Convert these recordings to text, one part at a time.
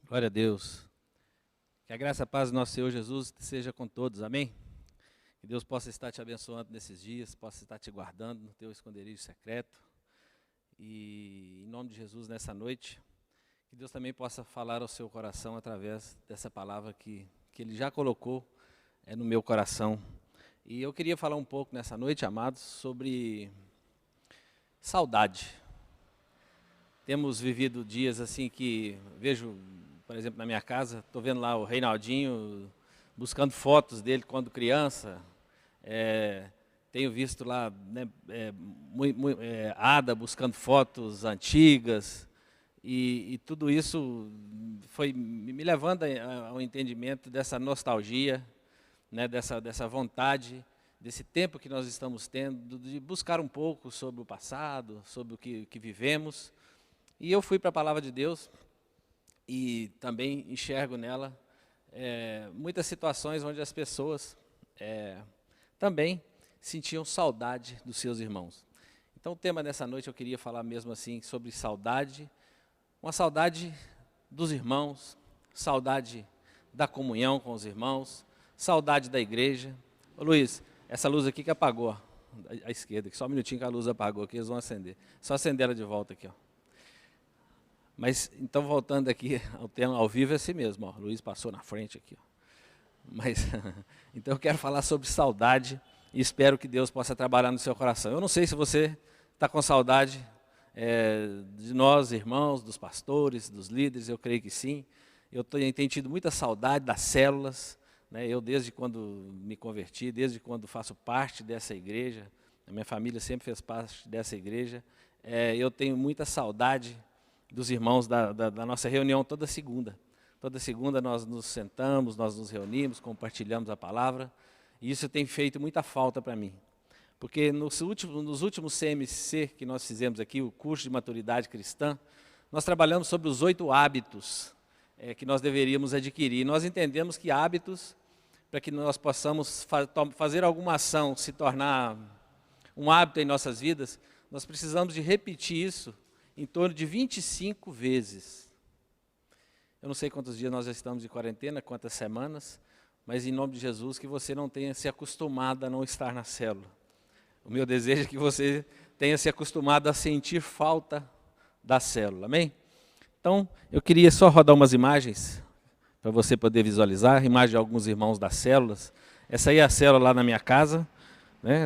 Glória a Deus. Que a graça e a paz do nosso Senhor Jesus seja com todos, amém? Que Deus possa estar te abençoando nesses dias, possa estar te guardando no teu esconderijo secreto. E em nome de Jesus, nessa noite, que Deus também possa falar ao seu coração através dessa palavra que Ele já colocou no meu coração. E eu queria falar um pouco nessa noite, amados, sobre saudade. Temos vivido dias assim que vejo, por exemplo, na minha casa, estou vendo lá o Reinaldinho buscando fotos dele quando criança. Tenho visto lá, né, Ada buscando fotos antigas. E tudo isso foi me levando ao entendimento dessa nostalgia, né, dessa vontade, desse tempo que nós estamos tendo, de buscar um pouco sobre o passado, sobre o que vivemos. E eu fui para a Palavra de Deus e também enxergo nela muitas situações onde as pessoas também sentiam saudade dos seus irmãos. Então o tema dessa noite eu queria falar mesmo assim sobre saudade, uma saudade dos irmãos, saudade da comunhão com os irmãos, saudade da igreja. Ô Luiz, essa luz aqui que apagou, ó, à esquerda, só um minutinho que a luz apagou aqui, eles vão acender. Só acender ela de volta aqui, ó. Mas, então, voltando aqui ao tema, ao vivo é assim mesmo, ó, o Luiz passou na frente aqui. Ó. Mas, então eu quero falar sobre saudade e espero que Deus possa trabalhar no seu coração. Eu não sei se você está com saudade de nós, irmãos, dos pastores, dos líderes, eu creio que sim. Eu tenho tido muita saudade das células, né? Eu desde quando me converti, desde quando faço parte dessa igreja, a minha família sempre fez parte dessa igreja, eu tenho muita saudade dos irmãos da nossa reunião toda segunda. Toda segunda nós nos sentamos, nós nos reunimos, compartilhamos a palavra, e isso tem feito muita falta para mim. Porque nos últimos CMC que nós fizemos aqui, o curso de maturidade cristã, nós trabalhamos sobre os 8 hábitos que nós deveríamos adquirir. E nós entendemos que hábitos, para que nós possamos fazer alguma ação, se tornar um hábito em nossas vidas, nós precisamos de repetir isso em torno de 25 vezes. Eu não sei quantos dias nós já estamos de quarentena, quantas semanas, mas em nome de Jesus que você não tenha se acostumado a não estar na célula. O meu desejo é que você tenha se acostumado a sentir falta da célula, amém? Então, eu queria só rodar umas imagens para você poder visualizar, imagem de alguns irmãos das células. Essa aí é a célula lá na minha casa.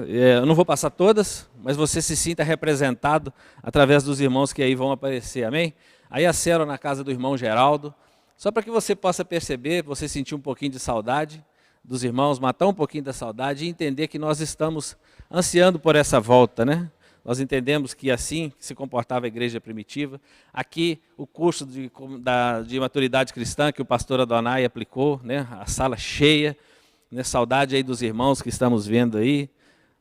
Eu não vou passar todas, mas você se sinta representado através dos irmãos que aí vão aparecer, amém? Aí a célula na casa do irmão Geraldo, só para que você possa perceber, você sentir um pouquinho de saudade dos irmãos, matar um pouquinho da saudade e entender que nós estamos ansiando por essa volta, né? Nós entendemos que assim se comportava a igreja primitiva. Aqui o curso de maturidade cristã que o pastor Adonai aplicou, né? A sala cheia, né? Saudade aí dos irmãos que estamos vendo aí.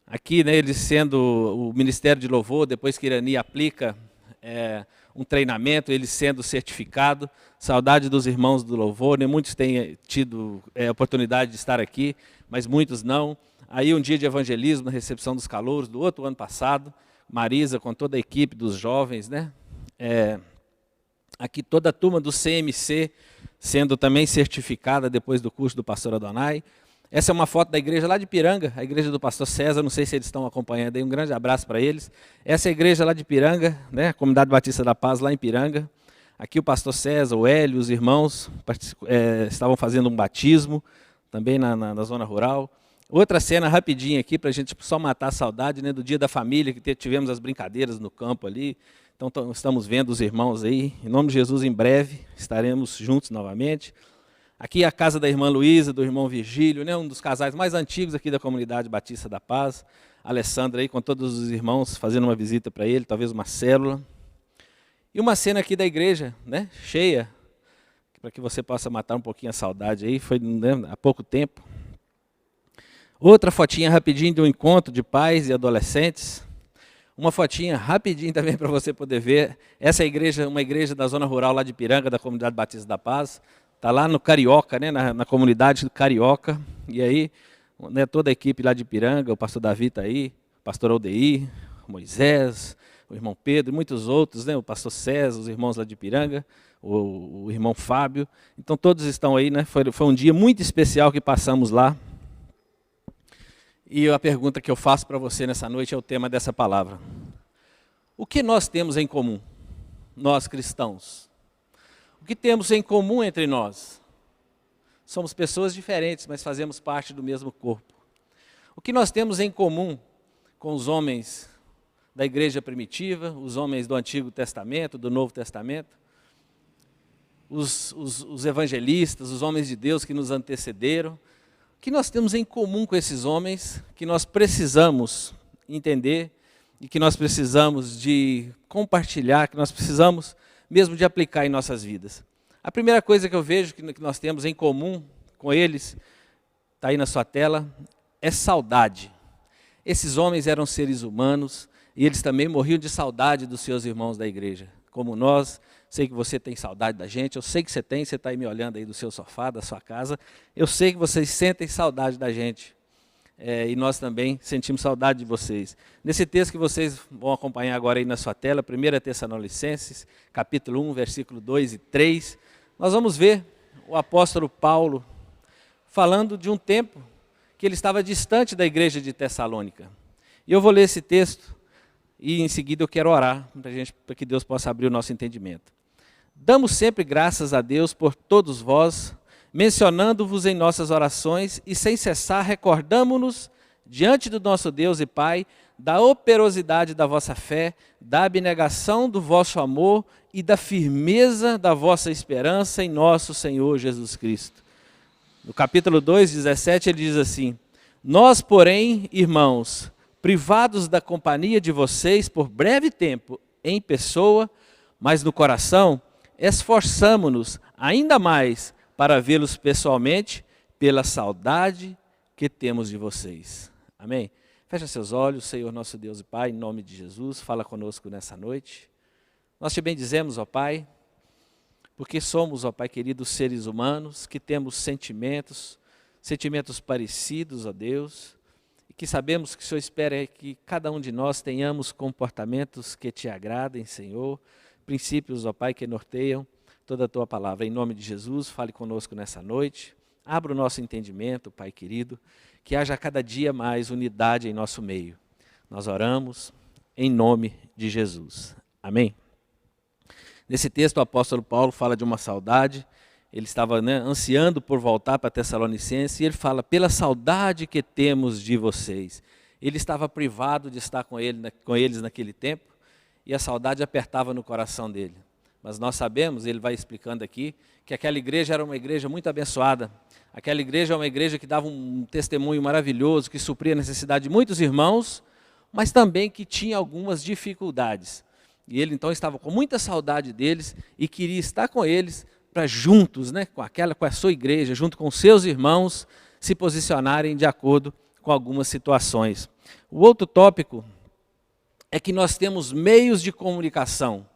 Aqui, né, eles sendo o Ministério de Louvor, depois que Irani aplica um treinamento, eles sendo certificado, saudade dos irmãos do Louvor, né, muitos têm tido oportunidade de estar aqui, mas muitos não. Aí um dia de evangelismo na recepção dos calouros do outro ano passado, Marisa com toda a equipe dos jovens, né? Aqui toda a turma do CMC sendo também certificada depois do curso do pastor Adonai. Essa é uma foto da igreja lá de Piranga, a igreja do pastor César, não sei se eles estão acompanhando aí, um grande abraço para eles. Essa é a igreja lá de Piranga, né, a Comunidade Batista da Paz lá em Piranga. Aqui o pastor César, o Hélio, os irmãos estavam fazendo um batismo, também na zona rural. Outra cena rapidinha aqui, para a gente só matar a saudade, né, do dia da família, que tivemos as brincadeiras no campo ali. Então estamos vendo os irmãos aí, em nome de Jesus, em breve estaremos juntos novamente. Aqui é a casa da irmã Luísa, do irmão Virgílio, né, um dos casais mais antigos aqui da Comunidade Batista da Paz. A Alessandra aí com todos os irmãos fazendo uma visita para ele, talvez uma célula. E uma cena aqui da igreja, né, cheia, para que você possa matar um pouquinho a saudade aí, foi, né, há pouco tempo. Outra fotinha rapidinho de um encontro de pais e adolescentes. Uma fotinha rapidinho também para você poder ver. Essa é a igreja, uma igreja da zona rural lá de Piranga, da Comunidade Batista da Paz. Está lá no Carioca, né, na comunidade do Carioca. E aí, né, toda a equipe lá de Piranga, o pastor Davi está aí, o pastor Aldeir, Moisés, o irmão Pedro e muitos outros, né? O pastor César, os irmãos lá de Ipiranga, o irmão Fábio. Então todos estão aí, né? Foi um dia muito especial que passamos lá. E a pergunta que eu faço para você nessa noite é o tema dessa palavra. O que nós temos em comum, nós cristãos? O que temos em comum entre nós? Somos pessoas diferentes, mas fazemos parte do mesmo corpo. O que nós temos em comum com os homens da igreja primitiva, os homens do Antigo Testamento, do Novo Testamento, os evangelistas, os homens de Deus que nos antecederam? O que nós temos em comum com esses homens que nós precisamos entender e que nós precisamos de compartilhar, que nós precisamos mesmo de aplicar em nossas vidas? A primeira coisa que eu vejo que nós temos em comum com eles, está aí na sua tela, é saudade. Esses homens eram seres humanos e eles também morriam de saudade dos seus irmãos da igreja. Como nós, sei que você tem saudade da gente, eu sei que você tem, você está aí me olhando aí do seu sofá, da sua casa, eu sei que vocês sentem saudade da gente. E nós também sentimos saudade de vocês. Nesse texto que vocês vão acompanhar agora aí na sua tela, 1 Tessalonicenses, capítulo 1, versículo 2 e 3, nós vamos ver o apóstolo Paulo falando de um tempo que ele estava distante da igreja de Tessalônica. E eu vou ler esse texto e em seguida eu quero orar para que Deus possa abrir o nosso entendimento. Damos sempre graças a Deus por todos vós, mencionando-vos em nossas orações e sem cessar recordamo-nos diante do nosso Deus e Pai da operosidade da vossa fé, da abnegação do vosso amor e da firmeza da vossa esperança em nosso Senhor Jesus Cristo. No capítulo 2, 17, ele diz assim: nós, porém, irmãos, privados da companhia de vocês por breve tempo em pessoa, mas no coração, esforçamo-nos ainda mais para vê-los pessoalmente pela saudade que temos de vocês. Amém? Fecha seus olhos, Senhor nosso Deus e Pai, em nome de Jesus, fala conosco nessa noite. Nós te bendizemos, ó Pai, porque somos, ó Pai querido, seres humanos que temos sentimentos parecidos, ó Deus, e que sabemos que o Senhor espera que cada um de nós tenhamos comportamentos que te agradem, Senhor, princípios, ó Pai, que norteiam toda a tua palavra. Em nome de Jesus, fale conosco nessa noite, abra o nosso entendimento, Pai querido, que haja cada dia mais unidade em nosso meio. Nós oramos em nome de Jesus. Amém? Nesse texto o apóstolo Paulo fala de uma saudade, ele estava ansiando por voltar para Tessalonicenses e ele fala, pela saudade que temos de vocês. Ele estava privado de estar com eles naquele tempo e a saudade apertava no coração dele. Mas nós sabemos, ele vai explicando aqui, que aquela igreja era uma igreja muito abençoada. Aquela igreja é uma igreja que dava um testemunho maravilhoso, que supria a necessidade de muitos irmãos, mas também que tinha algumas dificuldades. E ele então estava com muita saudade deles e queria estar com eles para juntos, com a sua igreja, junto com seus irmãos, se posicionarem de acordo com algumas situações. O outro tópico é que nós temos meios de comunicação.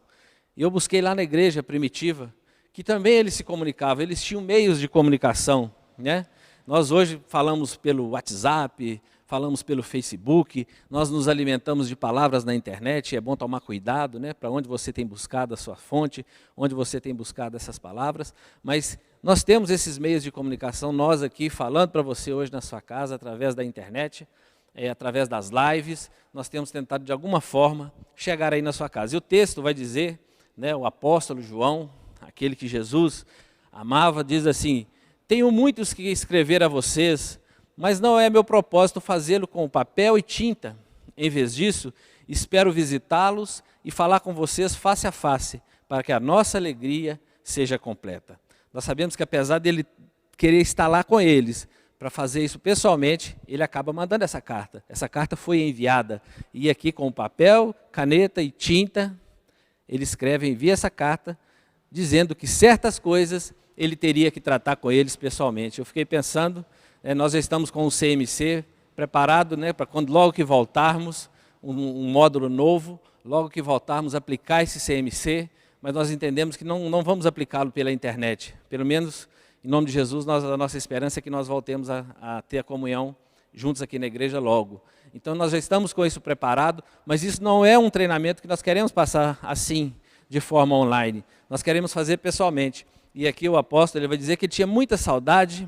E eu busquei lá na igreja primitiva, que também eles se comunicavam, eles tinham meios de comunicação. Nós hoje falamos pelo WhatsApp, falamos pelo Facebook, nós nos alimentamos de palavras na internet, é bom tomar cuidado, para onde você tem buscado a sua fonte, onde você tem buscado essas palavras, mas nós temos esses meios de comunicação, nós aqui falando para você hoje na sua casa, através da internet, através das lives, nós temos tentado de alguma forma chegar aí na sua casa. E o texto vai dizer, o apóstolo João, aquele que Jesus amava, diz assim, tenho muitos que escrever a vocês, mas não é meu propósito fazê-lo com papel e tinta. Em vez disso, espero visitá-los e falar com vocês face a face, para que a nossa alegria seja completa. Nós sabemos que apesar dele querer estar lá com eles, para fazer isso pessoalmente, ele acaba mandando essa carta. Essa carta foi enviada, e aqui com papel, caneta e tinta, ele escreve, envia essa carta, dizendo que certas coisas ele teria que tratar com eles pessoalmente. Eu fiquei pensando, nós já estamos com o CMC preparado, para quando logo que voltarmos, um módulo novo, logo que voltarmos aplicar esse CMC, mas nós entendemos que não vamos aplicá-lo pela internet. Pelo menos, em nome de Jesus, a nossa esperança é que nós voltemos a ter a comunhão juntos aqui na igreja logo. Então nós já estamos com isso preparado, mas isso não é um treinamento que nós queremos passar assim, de forma online. Nós queremos fazer pessoalmente. E aqui o apóstolo ele vai dizer que ele tinha muita saudade.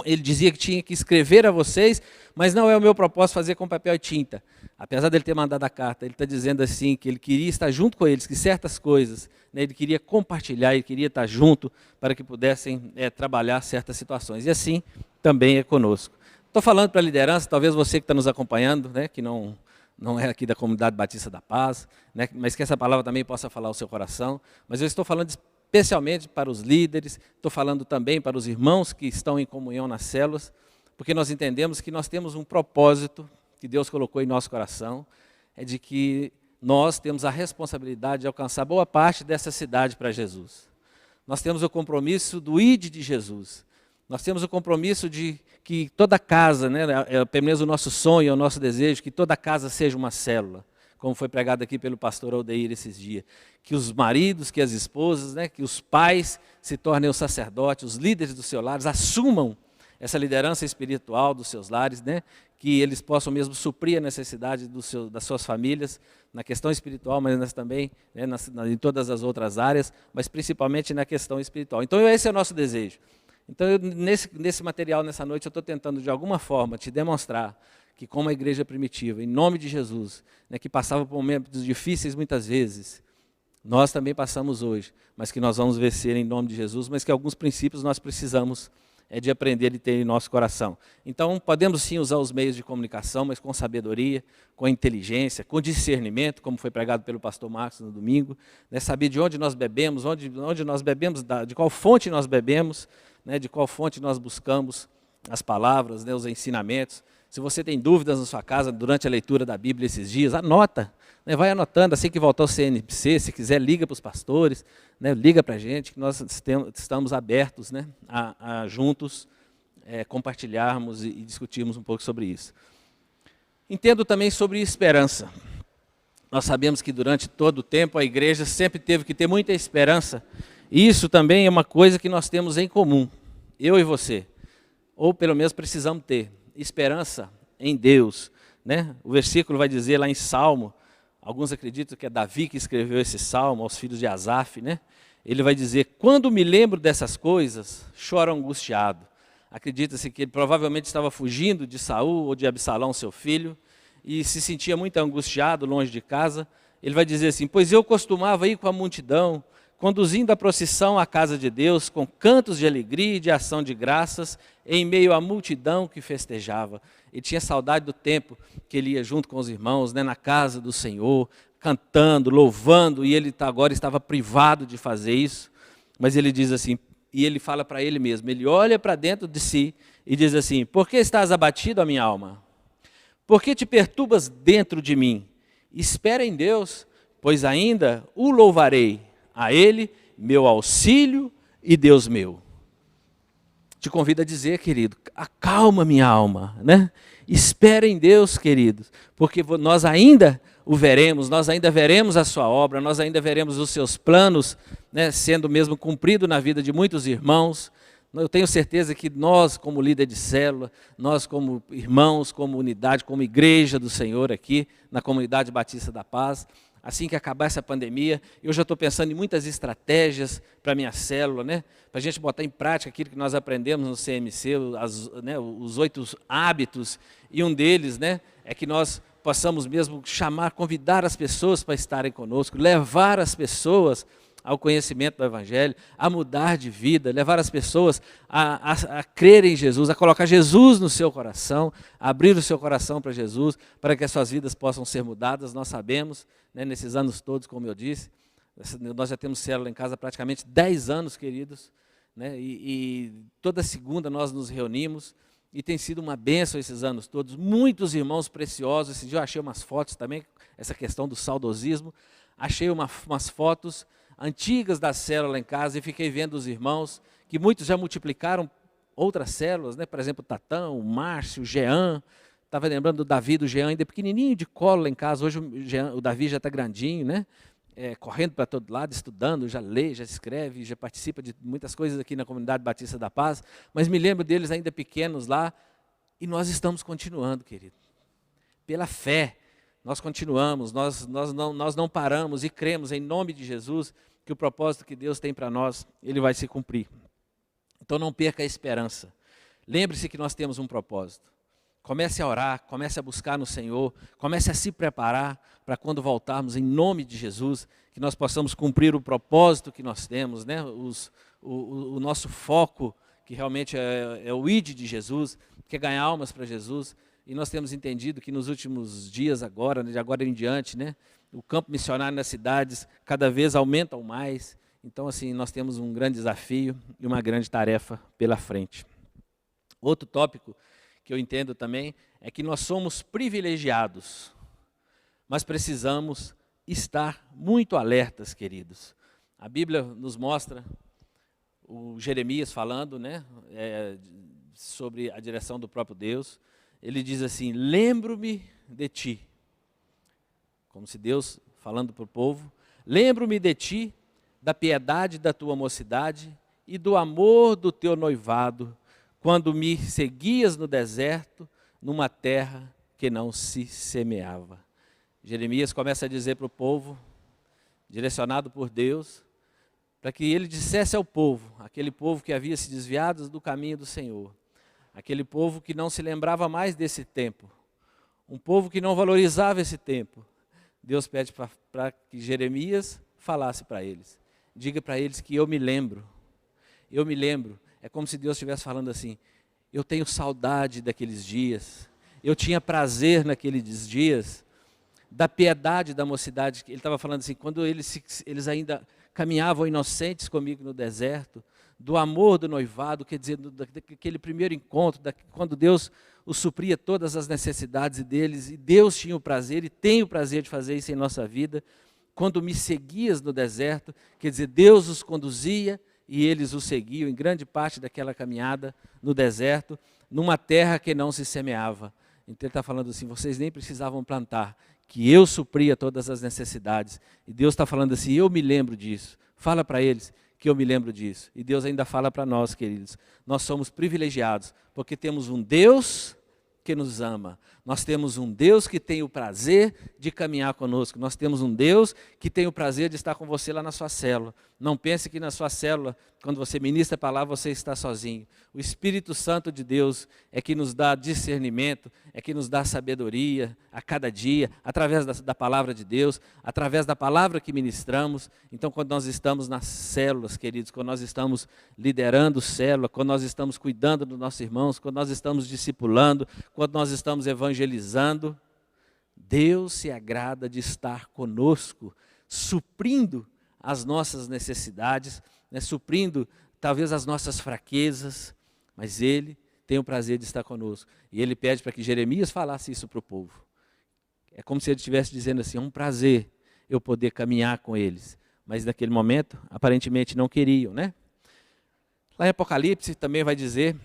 Ele dizia que tinha que escrever a vocês, mas não é o meu propósito fazer com papel e tinta. Apesar dele ter mandado a carta, ele está dizendo assim, que ele queria estar junto com eles, que certas coisas, né, ele queria compartilhar, ele queria estar junto para que pudessem trabalhar certas situações. E assim também é conosco. Estou falando para a liderança, talvez você que está nos acompanhando, né, que não é aqui da Comunidade Batista da Paz, né, mas que essa palavra também possa falar ao seu coração, mas eu estou falando especialmente para os líderes, estou falando também para os irmãos que estão em comunhão nas células, porque nós entendemos que nós temos um propósito que Deus colocou em nosso coração, é de que nós temos a responsabilidade de alcançar boa parte dessa cidade para Jesus. Nós temos o compromisso do ID de Jesus. Nós temos o compromisso de que toda casa, né, pelo menos o nosso sonho, o nosso desejo, que toda casa seja uma célula, como foi pregado aqui pelo pastor Aldeir esses dias. Que os maridos, que as esposas, né, que os pais se tornem os sacerdotes, os líderes dos seus lares, assumam essa liderança espiritual dos seus lares, né, que eles possam mesmo suprir a necessidade das suas famílias, na questão espiritual, mas também em todas as outras áreas, mas principalmente na questão espiritual. Então esse é o nosso desejo. Então nesse material, nessa noite, eu estou tentando de alguma forma te demonstrar que como a igreja primitiva, em nome de Jesus, né, que passava por momentos difíceis muitas vezes, nós também passamos hoje, mas que nós vamos vencer em nome de Jesus, mas que alguns princípios nós precisamos de aprender e ter em nosso coração. Então, podemos sim usar os meios de comunicação, mas com sabedoria, com inteligência, com discernimento, como foi pregado pelo pastor Marcos no domingo, né, saber de onde nós bebemos, onde nós bebemos, de qual fonte nós bebemos, né, de qual fonte nós buscamos as palavras, né, os ensinamentos. Se você tem dúvidas na sua casa durante a leitura da Bíblia esses dias, anota, né, vai anotando, assim que voltar ao CNPC, se quiser liga para os pastores, né, liga para a gente, que nós estamos abertos, né, a juntos compartilharmos e discutirmos um pouco sobre isso. Entendo também sobre esperança. Nós sabemos que durante todo o tempo a igreja sempre teve que ter muita esperança, e isso também é uma coisa que nós temos em comum, eu e você, ou pelo menos precisamos ter. Esperança em Deus, né? O versículo vai dizer lá em Salmo, alguns acreditam que é Davi que escreveu esse Salmo aos filhos de Asaf, né? Ele vai dizer, quando me lembro dessas coisas, choro angustiado. Acredita-se que ele provavelmente estava fugindo de Saul ou de Absalão, seu filho, e se sentia muito angustiado, longe de casa. Ele vai dizer assim, pois eu costumava ir com a multidão, conduzindo a procissão à casa de Deus, com cantos de alegria e de ação de graças, em meio à multidão que festejava. Ele tinha saudade do tempo que ele ia junto com os irmãos, né, na casa do Senhor, cantando, louvando, e ele agora estava privado de fazer isso. Mas ele diz assim, e ele fala para ele mesmo, ele olha para dentro de si e diz assim, por que estás abatido, a minha alma? Por que te perturbas dentro de mim? Espera em Deus, pois ainda o louvarei. A Ele, meu auxílio e Deus meu. Te convido a dizer, querido, acalma minha alma, né? Espera em Deus, queridos, porque nós ainda o veremos, nós ainda veremos a sua obra, nós ainda veremos os seus planos, né, sendo mesmo cumprido na vida de muitos irmãos. Eu tenho certeza que nós, como líder de célula, nós como irmãos, como unidade, como igreja do Senhor aqui, na Comunidade Batista da Paz, assim que acabar essa pandemia, eu já estou pensando em muitas estratégias para a minha célula, né? Para a gente botar em prática aquilo que nós aprendemos no CMC, os 8 hábitos, e um deles, né, é que nós possamos mesmo convidar as pessoas para estarem conosco, levar as pessoas ao conhecimento do Evangelho, a mudar de vida, levar as pessoas a crerem em Jesus, a colocar Jesus no seu coração, a abrir o seu coração para Jesus, para que as suas vidas possam ser mudadas. Nós sabemos, né, nesses anos todos, como eu disse, nós já temos célula em casa há praticamente 10 anos, queridos, né, e toda segunda nós nos reunimos, e tem sido uma bênção esses anos todos, muitos irmãos preciosos. Esse dia eu achei umas fotos também, essa questão do saudosismo, achei umas fotos antigas da célula lá em casa e fiquei vendo os irmãos, que muitos já multiplicaram outras células, né? Por exemplo, o Tatão, o Márcio, o Jean, estava lembrando do Davi, do Jean, ainda pequenininho de colo lá em casa, hoje o Davi já está grandinho, né? Correndo para todo lado, estudando, já lê, já escreve, já participa de muitas coisas aqui na Comunidade Batista da Paz, mas me lembro deles ainda pequenos lá, e nós estamos continuando, querido. pela fé, nós continuamos, nós não paramos e cremos em nome de Jesus que o propósito que Deus tem para nós, ele vai se cumprir. Então não perca a esperança. Lembre-se que nós temos um propósito. Comece a orar, comece a buscar no Senhor, comece a se preparar para quando voltarmos em nome de Jesus, que nós possamos cumprir o propósito que nós temos, né? O nosso foco, que realmente é o ID de Jesus, que é ganhar almas para Jesus. E nós temos entendido que nos últimos dias agora, de agora em diante, né, o campo missionário nas cidades cada vez aumenta mais. Então, assim, nós temos um grande desafio e uma grande tarefa pela frente. Outro tópico que eu entendo também é que nós somos privilegiados, mas precisamos estar muito alertas, queridos. A Bíblia nos mostra o Jeremias falando, né, sobre a direção do próprio Deus. Ele diz assim: lembro-me de ti, como se Deus falando para o povo, lembro-me de ti, da piedade da tua mocidade e do amor do teu noivado, quando me seguias no deserto, numa terra que não se semeava. Jeremias começa a dizer para o povo, direcionado por Deus, para que ele dissesse ao povo, aquele povo que havia se desviado do caminho do Senhor, aquele povo que não se lembrava mais desse tempo, um povo que não valorizava esse tempo. Deus pede para que Jeremias falasse para eles, diga para eles que eu me lembro. É como se Deus estivesse falando assim: eu tenho saudade daqueles dias, eu tinha prazer naqueles dias, da piedade da mocidade. Ele estava falando assim, quando eles ainda caminhavam inocentes comigo no deserto, do amor do noivado, quer dizer, daquele primeiro encontro, quando Deus os supria todas as necessidades deles, e Deus tinha o prazer e tem o prazer de fazer isso em nossa vida. Quando me seguias no deserto, quer dizer, Deus os conduzia e eles o seguiam em grande parte daquela caminhada no deserto, numa terra que não se semeava. Então ele está falando assim, vocês nem precisavam plantar, que eu supria todas as necessidades. E Deus está falando assim, eu me lembro disso. Fala para eles que eu me lembro disso. E Deus ainda fala para nós, queridos, nós somos privilegiados, porque temos um Deus que nos ama. Nós temos um Deus que tem o prazer de caminhar conosco. Nós temos um Deus que tem o prazer de estar com você lá na sua célula. Não pense que na sua célula, quando você ministra a palavra, você está sozinho. O Espírito Santo de Deus é que nos dá discernimento, é que nos dá sabedoria a cada dia, através da palavra de Deus, através da palavra que ministramos. Então, quando nós estamos nas células, queridos, quando nós estamos liderando célula, quando nós estamos cuidando dos nossos irmãos, quando nós estamos discipulando, quando nós estamos evangelizando, Deus se agrada de estar conosco, suprindo as nossas necessidades, né, suprindo talvez as nossas fraquezas, mas Ele tem o prazer de estar conosco. E Ele pede para que Jeremias falasse isso para o povo. É como se Ele estivesse dizendo assim, é um prazer eu poder caminhar com eles. Mas naquele momento, aparentemente não queriam, né? Lá em Apocalipse também vai dizer,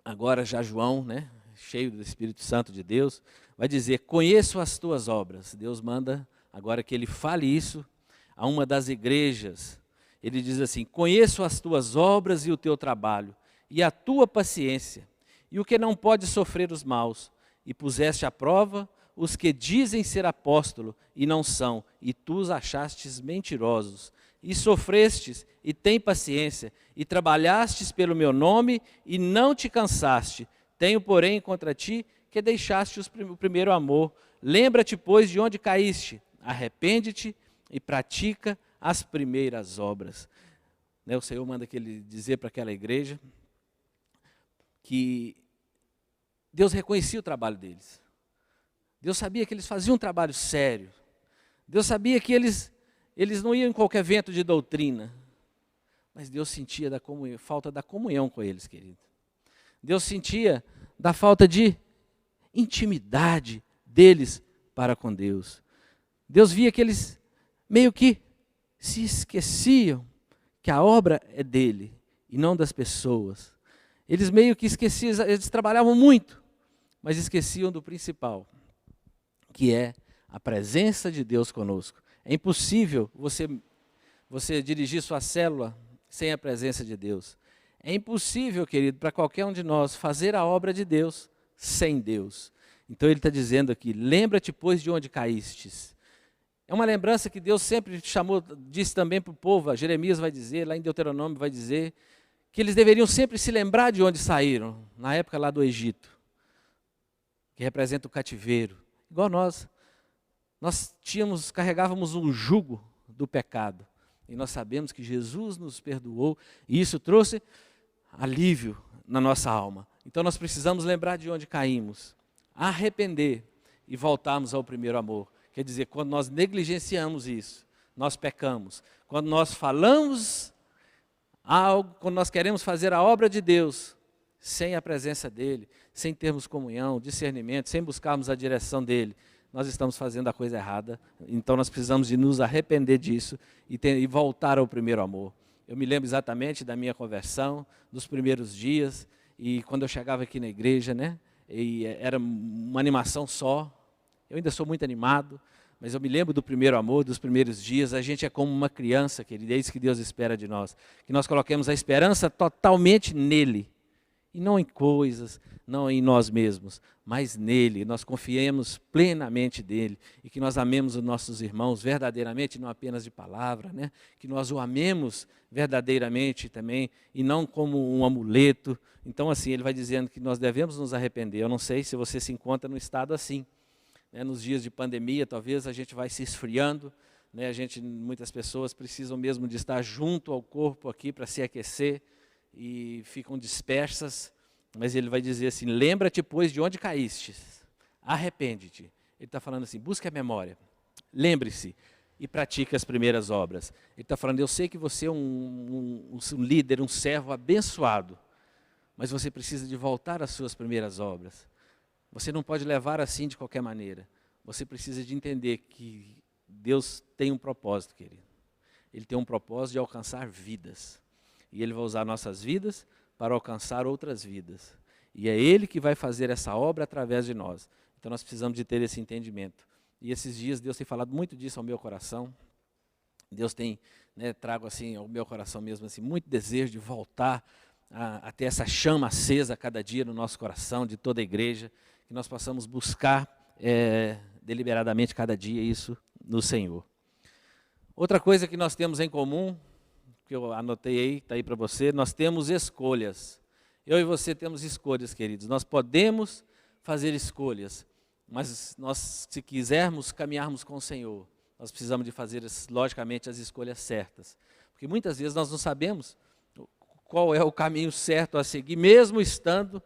agora já João, né, cheio do Espírito Santo de Deus, vai dizer, conheço as tuas obras. Deus manda agora que ele fale isso a uma das igrejas. Ele diz assim, conheço as tuas obras e o teu trabalho, e a tua paciência, e o que não pode sofrer os maus, e puseste à prova os que dizem ser apóstolo e não são, e tu os achastes mentirosos, e sofrestes e tem paciência, e trabalhastes pelo meu nome e não te cansaste. Tenho, porém, contra ti que deixaste o primeiro amor. Lembra-te, pois, de onde caíste, arrepende-te e pratica as primeiras obras. O Senhor manda ele dizer para aquela igreja que Deus reconhecia o trabalho deles. Deus sabia que eles faziam um trabalho sério. Deus sabia que eles não iam em qualquer vento de doutrina. Mas Deus sentia falta da comunhão com eles, querido. Deus sentia da falta de intimidade deles para com Deus. Deus via que eles meio que se esqueciam que a obra é dele e não das pessoas. Eles meio que esqueciam, eles trabalhavam muito, mas esqueciam do principal, que é a presença de Deus conosco. É impossível você dirigir sua célula sem a presença de Deus. É impossível, querido, para qualquer um de nós fazer a obra de Deus sem Deus. Então ele está dizendo aqui, lembra-te, pois, de onde caístes. É uma lembrança que Deus sempre chamou, disse também para o povo, Jeremias vai dizer, lá em Deuteronômio vai dizer, que eles deveriam sempre se lembrar de onde saíram, na época lá do Egito, que representa o cativeiro. Igual nós carregávamos um jugo do pecado, e nós sabemos que Jesus nos perdoou, e isso trouxe alívio na nossa alma. Então nós precisamos lembrar de onde caímos, arrepender e voltarmos ao primeiro amor. Quer dizer, quando nós negligenciamos isso, nós pecamos. Quando nós falamos algo, quando nós queremos fazer a obra de Deus, sem a presença dEle, sem termos comunhão, discernimento, sem buscarmos a direção dEle, nós estamos fazendo a coisa errada. Então nós precisamos de nos arrepender disso e voltar ao primeiro amor. Eu me lembro exatamente da minha conversão, dos primeiros dias, e quando eu chegava aqui na igreja, né, e era uma animação só. Eu ainda sou muito animado, mas eu me lembro do primeiro amor, dos primeiros dias. A gente é como uma criança, querido, é isso que Deus espera de nós. Que nós coloquemos a esperança totalmente nele, e não em coisas, não em nós mesmos, mas nele. Nós confiemos plenamente nele, e que nós amemos os nossos irmãos verdadeiramente, não apenas de palavra, né? Que nós o amemos verdadeiramente também, e não como um amuleto. Então assim, ele vai dizendo que nós devemos nos arrepender. Eu não sei se você se encontra no estado assim. Nos dias de pandemia, talvez a gente vai se esfriando, né? Muitas pessoas precisam mesmo de estar junto ao corpo aqui para se aquecer e ficam dispersas, mas ele vai dizer assim, lembra-te, pois, de onde caíste, arrepende-te. Ele está falando assim, busque a memória, lembre-se e pratique as primeiras obras. Ele está falando, eu sei que você é um líder, um servo abençoado, mas você precisa de voltar às suas primeiras obras. Você não pode levar assim de qualquer maneira. Você precisa de entender que Deus tem um propósito, querido. Ele tem um propósito de alcançar vidas. E Ele vai usar nossas vidas para alcançar outras vidas. E é Ele que vai fazer essa obra através de nós. Então nós precisamos de ter esse entendimento. E esses dias Deus tem falado muito disso ao meu coração. Deus tem, trago assim ao meu coração mesmo assim, muito desejo de voltar a ter essa chama acesa a cada dia no nosso coração, de toda a igreja. Que nós possamos buscar deliberadamente cada dia isso no Senhor. Outra coisa que nós temos em comum, que eu anotei aí, está aí para você, nós temos escolhas. Eu e você temos escolhas, queridos. Nós podemos fazer escolhas, mas nós, se quisermos caminharmos com o Senhor, nós precisamos de fazer, logicamente, as escolhas certas. Porque muitas vezes nós não sabemos qual é o caminho certo a seguir, mesmo estando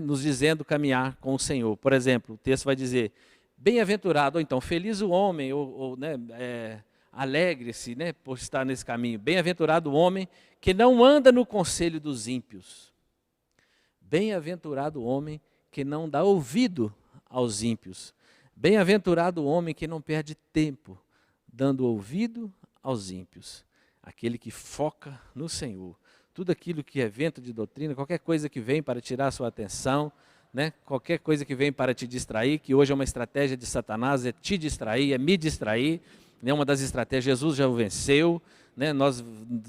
nos dizendo caminhar com o Senhor. Por exemplo, o texto vai dizer, bem-aventurado, ou então, feliz o homem, alegre-se por estar nesse caminho. Bem-aventurado o homem que não anda no conselho dos ímpios. Bem-aventurado o homem que não dá ouvido aos ímpios. Bem-aventurado o homem que não perde tempo, dando ouvido aos ímpios. Aquele que foca no Senhor. Tudo aquilo que é vento de doutrina, qualquer coisa que vem para tirar a sua atenção, qualquer coisa que vem para te distrair, que hoje é uma estratégia de Satanás, é te distrair, é me distrair, uma das estratégias, Jesus já o venceu, nós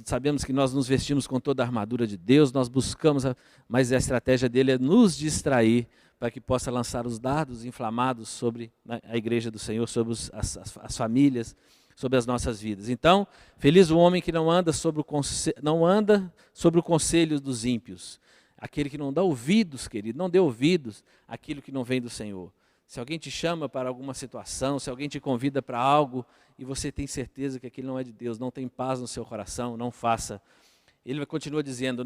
sabemos que nós nos vestimos com toda a armadura de Deus, nós buscamos, mas a estratégia dele é nos distrair, para que possa lançar os dardos inflamados sobre a igreja do Senhor, sobre as famílias, sobre as nossas vidas. Então, feliz o homem que não anda sobre o conselho dos ímpios. Aquele que não dá ouvidos, querido, não dê ouvidos àquilo que não vem do Senhor. Se alguém te chama para alguma situação, se alguém te convida para algo, e você tem certeza que aquilo não é de Deus, não tem paz no seu coração, não faça. Ele continua dizendo,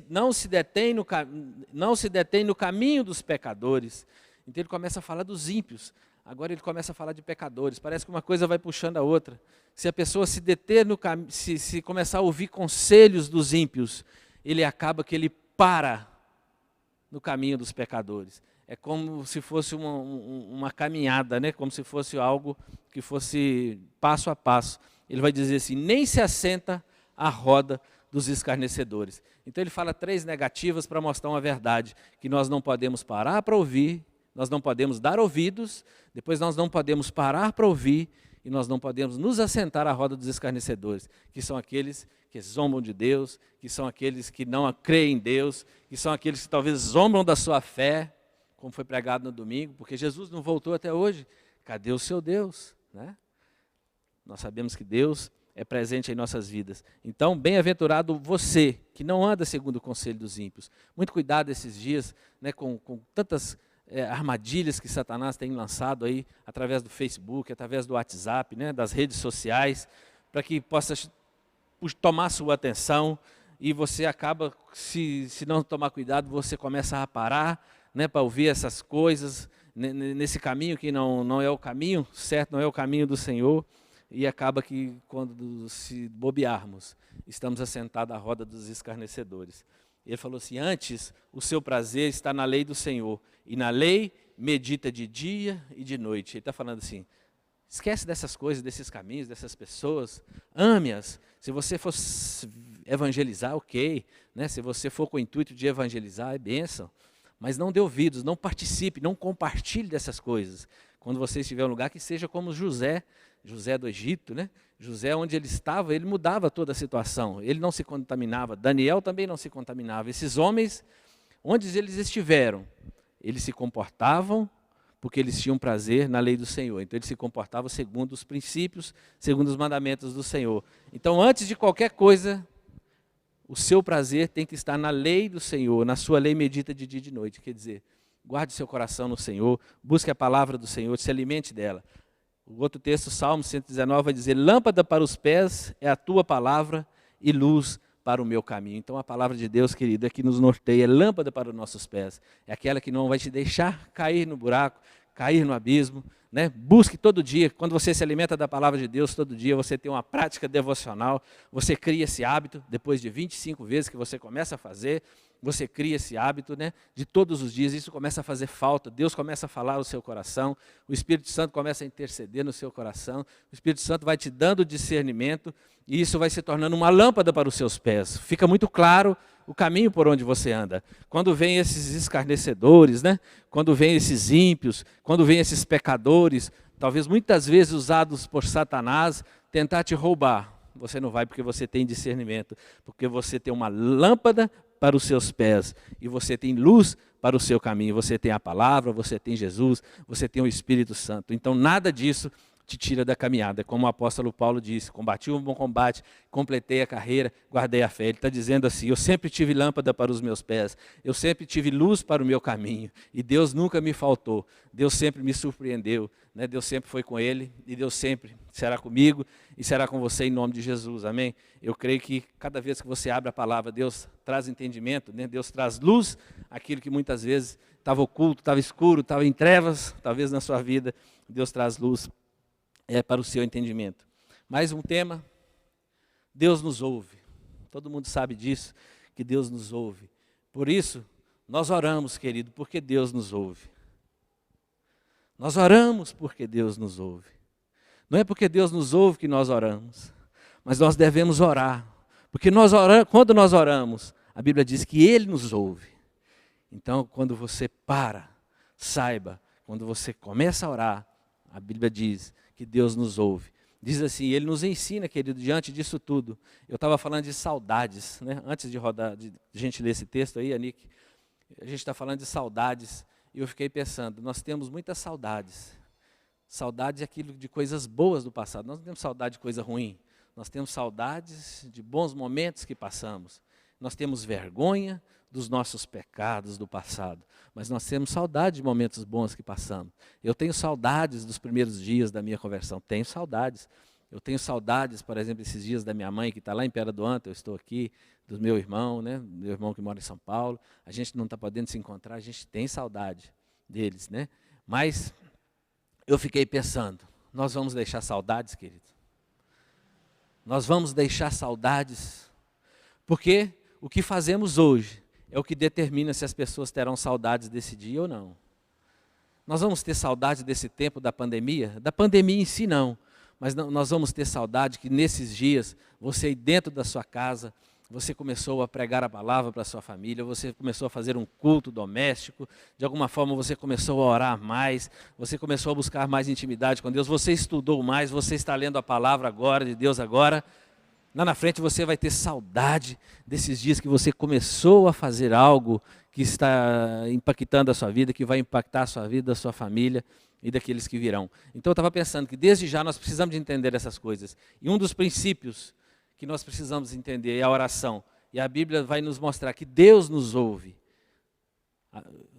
não se detém no caminho dos pecadores. Então ele começa a falar dos ímpios. Agora ele começa a falar de pecadores, parece que uma coisa vai puxando a outra. Se a pessoa se deter no caminho, se começar a ouvir conselhos dos ímpios, ele acaba que ele para no caminho dos pecadores. É como se fosse uma caminhada, como se fosse algo que fosse passo a passo. Ele vai dizer assim, nem se assenta à roda dos escarnecedores. Então ele fala 3 negativas para mostrar uma verdade, que nós não podemos parar para ouvir, nós não podemos dar ouvidos, depois nós não podemos parar para ouvir, e nós não podemos nos assentar à roda dos escarnecedores, que são aqueles que zombam de Deus, que são aqueles que não creem em Deus, que são aqueles que talvez zombam da sua fé. como foi pregado no domingo, porque Jesus não voltou até hoje. Cadê o seu Deus? Né? Nós sabemos que Deus é presente em nossas vidas. Então, bem-aventurado você, que não anda segundo o conselho dos ímpios. Muito cuidado esses dias, né, com tantas armadilhas que Satanás tem lançado aí, através do Facebook, através do WhatsApp, né, das redes sociais, para que possa tomar sua atenção, e você acaba, se não tomar cuidado, você começa a parar, né, para ouvir essas coisas, nesse caminho que não é o caminho certo, não é o caminho do Senhor, e acaba que, quando se bobearmos, estamos assentados à roda dos escarnecedores. Ele falou assim, antes o seu prazer está na lei do Senhor, e na lei medita de dia e de noite. Ele está falando assim, esquece dessas coisas, desses caminhos, dessas pessoas, ame-as. Se você for evangelizar, ok, né? Se você for com o intuito de evangelizar, é bênção. Mas não dê ouvidos, não participe, não compartilhe dessas coisas. Quando você estiver em um lugar, que seja como José do Egito, né? José, onde ele estava, ele mudava toda a situação, ele não se contaminava, Daniel também não se contaminava. Esses homens, onde eles estiveram, eles se comportavam porque eles tinham prazer na lei do Senhor. Então eles se comportavam segundo os princípios, segundo os mandamentos do Senhor. Então, antes de qualquer coisa, o seu prazer tem que estar na lei do Senhor, na sua lei medita de dia e de noite. Quer dizer, guarde seu coração no Senhor, busque a palavra do Senhor, se alimente dela. O outro texto, Salmo 119, vai dizer, lâmpada para os pés é a tua palavra e luz para o meu caminho. Então a palavra de Deus, querido, é que nos norteia, é lâmpada para os nossos pés. É aquela que não vai te deixar cair no buraco, cair no abismo, né? Busque todo dia, quando você se alimenta da palavra de Deus, todo dia você tem uma prática devocional, você cria esse hábito, depois de 25 vezes que você começa a fazer, você cria esse hábito, né, de todos os dias, isso começa a fazer falta, Deus começa a falar no seu coração, o Espírito Santo começa a interceder no seu coração, o Espírito Santo vai te dando discernimento, e isso vai se tornando uma lâmpada para os seus pés. Fica muito claro o caminho por onde você anda. Quando vem esses escarnecedores, né, quando vem esses ímpios, quando vem esses pecadores, talvez muitas vezes usados por Satanás, tentar te roubar, você não vai porque você tem discernimento, porque você tem uma lâmpada para os seus pés, e você tem luz para o seu caminho, você tem a palavra, você tem Jesus, você tem o Espírito Santo. Então nada disso te tira da caminhada, como o apóstolo Paulo disse, combati o bom combate, completei a carreira, guardei a fé. Ele está dizendo assim, eu sempre tive lâmpada para os meus pés, eu sempre tive luz para o meu caminho, e Deus nunca me faltou, Deus sempre me surpreendeu, né? Deus sempre foi com ele, e Deus sempre será comigo, e será com você em nome de Jesus, amém? Eu creio que cada vez que você abre a palavra, Deus traz entendimento, né? Deus traz luz, aquilo que muitas vezes estava oculto, estava escuro, estava em trevas, talvez na sua vida, Deus traz luz para o seu entendimento. Mais um tema, Deus nos ouve. Todo mundo sabe disso, que Deus nos ouve. Por isso, nós oramos, querido, porque Deus nos ouve. Nós oramos porque Deus nos ouve. Não é porque Deus nos ouve que nós oramos, mas nós devemos orar. Porque quando nós oramos, a Bíblia diz que Ele nos ouve. Então, quando você saiba, quando você começa a orar, a Bíblia diz que Deus nos ouve. Diz assim, Ele nos ensina, querido, diante disso tudo. Eu estava falando de saudades, né? Antes de a gente ler esse texto aí, Anique, a gente está falando de saudades, e eu fiquei pensando, nós temos muitas saudades. Saudades é aquilo de coisas boas do passado, nós não temos saudade de coisa ruim. Nós temos saudades de bons momentos que passamos. Nós temos vergonha dos nossos pecados do passado, mas nós temos saudade de momentos bons que passamos. Eu tenho saudades dos primeiros dias da minha conversão, tenho saudades. Eu tenho saudades, por exemplo, esses dias da minha mãe, que está lá em Pera do Anta, eu estou aqui, do meu irmão, né? Meu irmão que mora em São Paulo, a gente não está podendo se encontrar, a gente tem saudade deles, né? Mas eu fiquei pensando, nós vamos deixar saudades, querido? Nós vamos deixar saudades, porque o que fazemos hoje é o que determina se as pessoas terão saudades desse dia ou não. Nós vamos ter saudade desse tempo da pandemia em si não, mas nós vamos ter saudade que nesses dias, você aí dentro da sua casa, você começou a pregar a palavra para a sua família, você começou a fazer um culto doméstico, de alguma forma você começou a orar mais, você começou a buscar mais intimidade com Deus, você estudou mais, você está lendo a palavra agora, de Deus agora. Lá na frente você vai ter saudade desses dias que você começou a fazer algo que está impactando a sua vida, que vai impactar a sua vida, a sua família e daqueles que virão. Então eu estava pensando que desde já nós precisamos de entender essas coisas. E um dos princípios que nós precisamos entender é a oração. E a Bíblia vai nos mostrar que Deus nos ouve.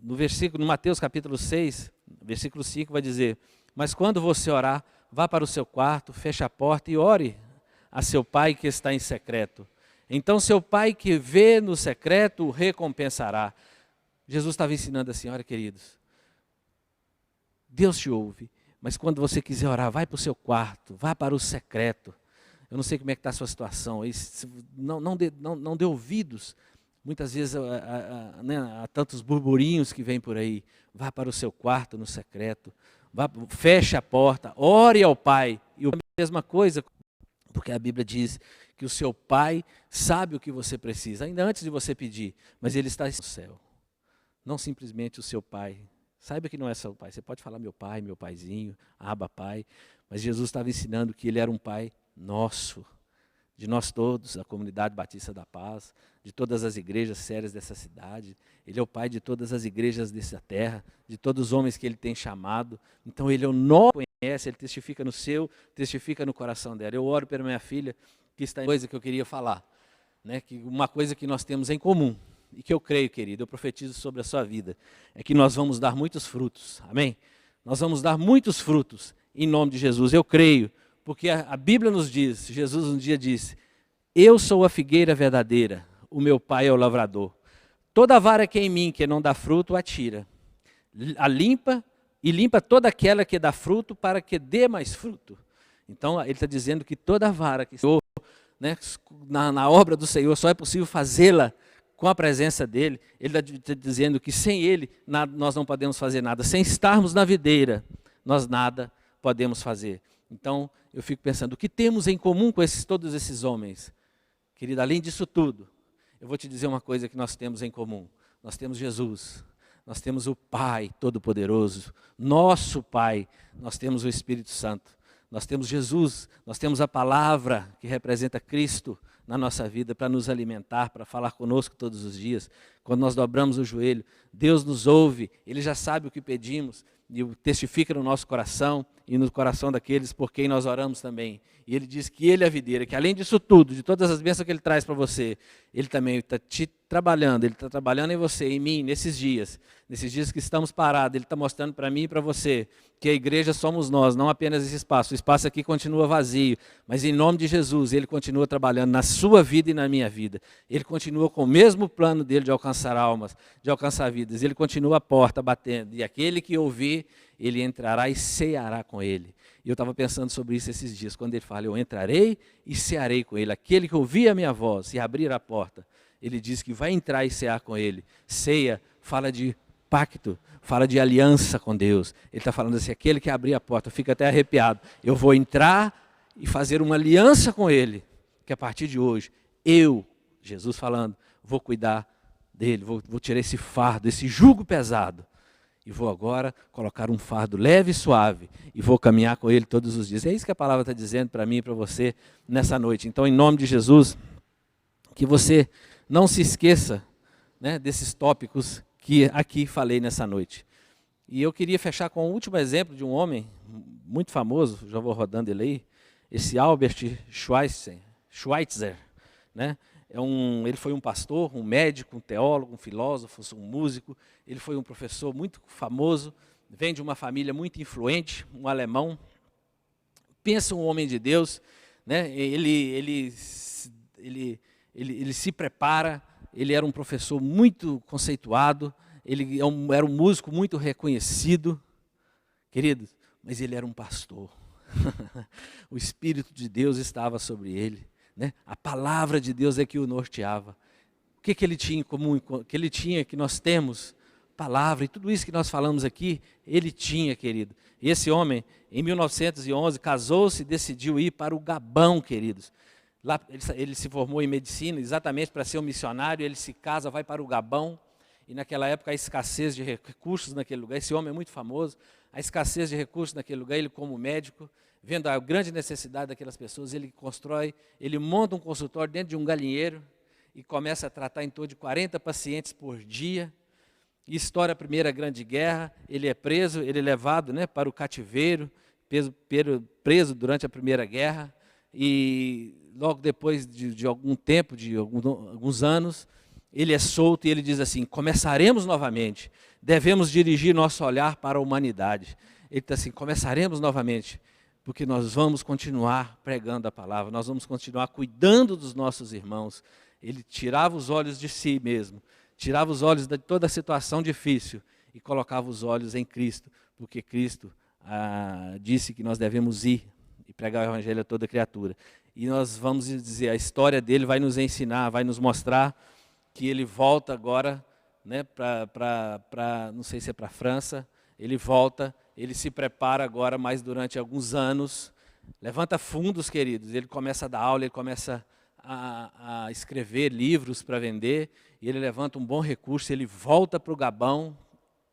No Mateus capítulo 6, versículo 5 vai dizer: mas quando você orar, vá para o seu quarto, feche a porta e ore a seu pai que está em secreto. Então seu pai que vê no secreto o recompensará. Jesus estava ensinando assim: olha, queridos, Deus te ouve, mas quando você quiser orar, vai para o seu quarto, vá para o secreto. Eu não sei como é que está a sua situação, não dê ouvidos, muitas vezes há tantos burburinhos que vêm por aí. Vá para o seu quarto no secreto, feche a porta, ore ao Pai. E a mesma coisa, porque a Bíblia diz que o seu Pai sabe o que você precisa, ainda antes de você pedir, mas Ele está no céu. Não simplesmente o seu Pai. Saiba que não é seu Pai. Você pode falar meu Pai, meu Paizinho, Abba Pai, mas Jesus estava ensinando que Ele era um Pai nosso, de nós todos, a Comunidade Batista da Paz, de todas as igrejas sérias dessa cidade. Ele é o Pai de todas as igrejas dessa terra, de todos os homens que Ele tem chamado. Então Ele é o nosso, conhece, Ele testifica no seu, testifica no coração dela. Eu oro pela minha filha, que está em coisa que eu queria falar, né? Que uma coisa que nós temos em comum, e que eu creio, querido, eu profetizo sobre a sua vida, é que nós vamos dar muitos frutos, amém? Nós vamos dar muitos frutos, em nome de Jesus, eu creio, porque a Bíblia nos diz, Jesus um dia disse: eu sou a figueira verdadeira, o meu Pai é o lavrador. Toda vara que é em mim, que não dá fruto, a tira. A limpa, e limpa toda aquela que dá fruto, para que dê mais fruto. Então, ele está dizendo que toda vara que Senhor, né, na obra do Senhor, só é possível fazê-la com a presença dEle. Ele está dizendo que sem Ele, nós não podemos fazer nada. Sem estarmos na videira, nós nada podemos fazer. Então, eu fico pensando, o que temos em comum com todos esses homens? Querido, além disso tudo, eu vou te dizer uma coisa que nós temos em comum. Nós temos Jesus, nós temos o Pai Todo-Poderoso, nosso Pai, nós temos o Espírito Santo, nós temos Jesus, nós temos a palavra que representa Cristo na nossa vida para nos alimentar, para falar conosco todos os dias. Quando nós dobramos o joelho, Deus nos ouve, Ele já sabe o que pedimos, e testifica no nosso coração e no coração daqueles por quem nós oramos também. E Ele diz que Ele é a videira, que além disso tudo, de todas as bênçãos que Ele traz para você, Ele também está te trabalhando, Ele está trabalhando em você, em mim, nesses dias que estamos parados. Ele está mostrando para mim e para você que a igreja somos nós, não apenas esse espaço. O espaço aqui continua vazio, mas em nome de Jesus, Ele continua trabalhando na sua vida e na minha vida. Ele continua com o mesmo plano dele de alcançar almas, de alcançar vidas. Ele continua a porta batendo, e aquele que ouvir, ele entrará e ceará com ele. E eu estava pensando sobre isso esses dias, quando ele fala: eu entrarei e cearei com ele. Aquele que ouvir a minha voz e abrir a porta, ele diz que vai entrar e cear com ele. Ceia fala de pacto, fala de aliança com Deus. Ele está falando assim: aquele que abrir a porta, fica até arrepiado. Eu vou entrar e fazer uma aliança com ele, que a partir de hoje, Jesus falando, vou cuidar dele, vou tirar esse fardo, esse jugo pesado, e vou agora colocar um fardo leve e suave, e vou caminhar com ele todos os dias. É isso que a palavra está dizendo para mim e para você nessa noite. Então, em nome de Jesus, que você não se esqueça, né, desses tópicos que aqui falei nessa noite. E eu queria fechar com o último exemplo de um homem muito famoso, já vou rodando ele aí, esse Albert Schweitzer, né? Ele foi um pastor, um médico, um teólogo, um filósofo, um músico. Ele foi um professor muito famoso, vem de uma família muito influente, um alemão. Pensa um homem de Deus, né? Ele se prepara, ele era um professor muito conceituado, ele era um músico muito reconhecido, queridos, mas ele era um pastor. O Espírito de Deus estava sobre ele, né? A palavra de Deus é que o norteava. O que ele tinha em comum? Que nós temos palavra, e tudo isso que nós falamos aqui, ele tinha, querido. E esse homem, em 1911, casou-se e decidiu ir para o Gabão, queridos. Lá ele se formou em medicina, exatamente para ser um missionário. Ele se casa, vai para o Gabão, e naquela época a escassez de recursos naquele lugar. Esse homem é muito famoso, a escassez de recursos naquele lugar. Ele, como médico, vendo a grande necessidade daquelas pessoas, ele monta um consultório dentro de um galinheiro e começa a tratar em torno de 40 pacientes por dia. E estoura a Primeira Grande Guerra, ele é preso, ele é levado, né, para o cativeiro, preso durante a Primeira Guerra, e logo depois de algum tempo, de alguns anos, ele é solto e ele diz assim: começaremos novamente, devemos dirigir nosso olhar para a humanidade. Ele está assim: começaremos novamente, porque nós vamos continuar pregando a palavra, nós vamos continuar cuidando dos nossos irmãos. Ele tirava os olhos de si mesmo, tirava os olhos de toda a situação difícil e colocava os olhos em Cristo, porque Cristo disse que nós devemos ir e pregar o evangelho a toda criatura. E nós vamos dizer, a história dele vai nos ensinar, vai nos mostrar que ele volta agora, né, não sei se é para a França, ele volta, ele se prepara agora, mas durante alguns anos, levanta fundos, queridos, ele começa a dar aula, ele começa a escrever livros para vender, e ele levanta um bom recurso, ele volta para o Gabão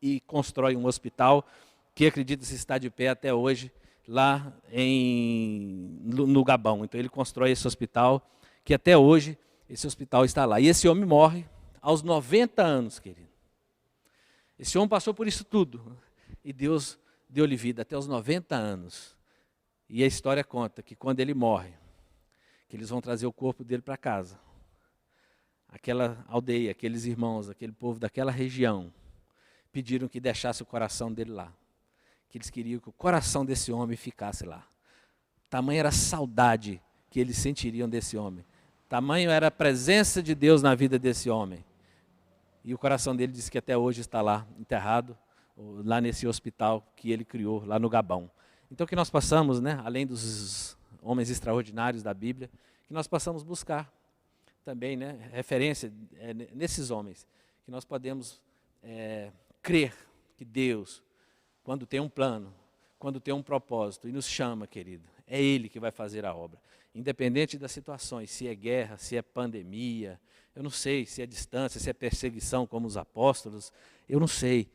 e constrói um hospital que acredita-se está de pé até hoje, lá no Gabão. Então ele constrói esse hospital, que até hoje esse hospital está lá. E esse homem morre aos 90 anos, querido. Esse homem passou por isso tudo, e Deus deu-lhe vida até os 90 anos. E a história conta que quando ele morre, que eles vão trazer o corpo dele para casa. Aquela aldeia, aqueles irmãos, aquele povo daquela região, pediram que deixasse o coração dele lá. Que eles queriam que o coração desse homem ficasse lá. Tamanha era a saudade que eles sentiriam desse homem. Tamanho era a presença de Deus na vida desse homem. E o coração dele diz que até hoje está lá, enterrado, lá nesse hospital que ele criou, lá no Gabão. Então que nós passamos, né, além dos homens extraordinários da Bíblia, que nós possamos buscar também, né, referência nesses homens, que nós podemos crer que Deus, quando tem um plano, quando tem um propósito e nos chama, querido, é Ele que vai fazer a obra. Independente das situações, se é guerra, se é pandemia, eu não sei, se é distância, se é perseguição como os apóstolos, eu não sei.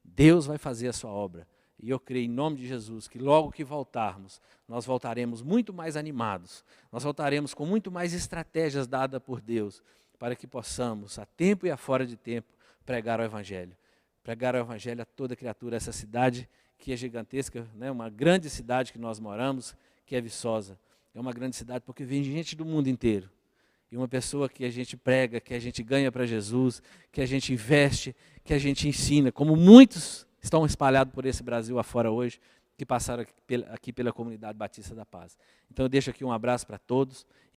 Deus vai fazer a sua obra. E eu creio em nome de Jesus que logo que voltarmos, nós voltaremos muito mais animados, nós voltaremos com muito mais estratégias dadas por Deus, para que possamos, a tempo e a fora de tempo, pregar o Evangelho. Pregar o Evangelho a toda criatura, essa cidade que é gigantesca, né, uma grande cidade que nós moramos, que é Viçosa. É uma grande cidade porque vem gente do mundo inteiro. E uma pessoa que a gente prega, que a gente ganha para Jesus, que a gente investe, que a gente ensina, como muitos estão espalhados por esse Brasil afora hoje, que passaram aqui pela Comunidade Batista da Paz. Então eu deixo aqui um abraço para todos